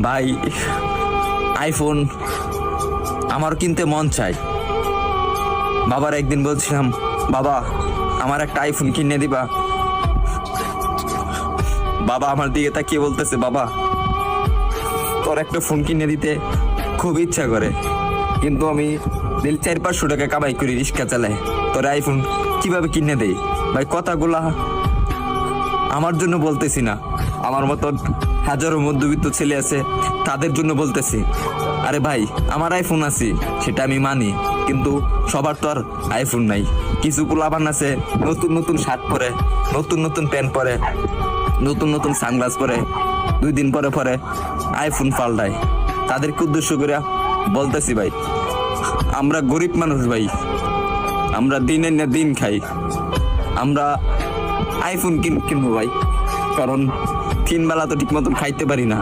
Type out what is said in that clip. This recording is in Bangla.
ভাই আইফোন আমার কিনতে মন চাই। বাবার একদিন বলছিলাম, বাবা আমার একটা আইফোন কিনে দিবা। বাবা আমার দিকে তাকিয়ে বলতেছে, বাবা তোর একটা ফোন কিনে দিতে খুব ইচ্ছা করে, কিন্তু আমি 400-500 টাকা কামাই করি, রিক্সা চালাই, তোর আইফোন কিভাবে কিনে দেই? ভাই কথাগুলা আমার জন্য বলতেছি না, আমার মতন হাজারো মধ্যবিত্ত ছেলে আছে তাদের জন্য বলতেছি। আরে ভাই আমার আইফোন আছে সেটা আমি মানি, কিন্তু সবার তো আর আইফোন নাই। কিছু পোলাপান আছে নতুন নতুন শার্ট পরে, নতুন নতুন প্যান্ট পরে, নতুন নতুন সানগ্লাস পরে, 2 দিন পরে পরে আইফোন পাল্টায়। তাদেরকে উদ্দেশ্য করে বলতেছি, ভাই আমরা গরিব মানুষ ভাই, আমরা দিনের না দিন খাই, আমরা আইফোন কিনবো ভাই, কারণ 3 বেলা তো ঠিক মতন খাইতে পারি না।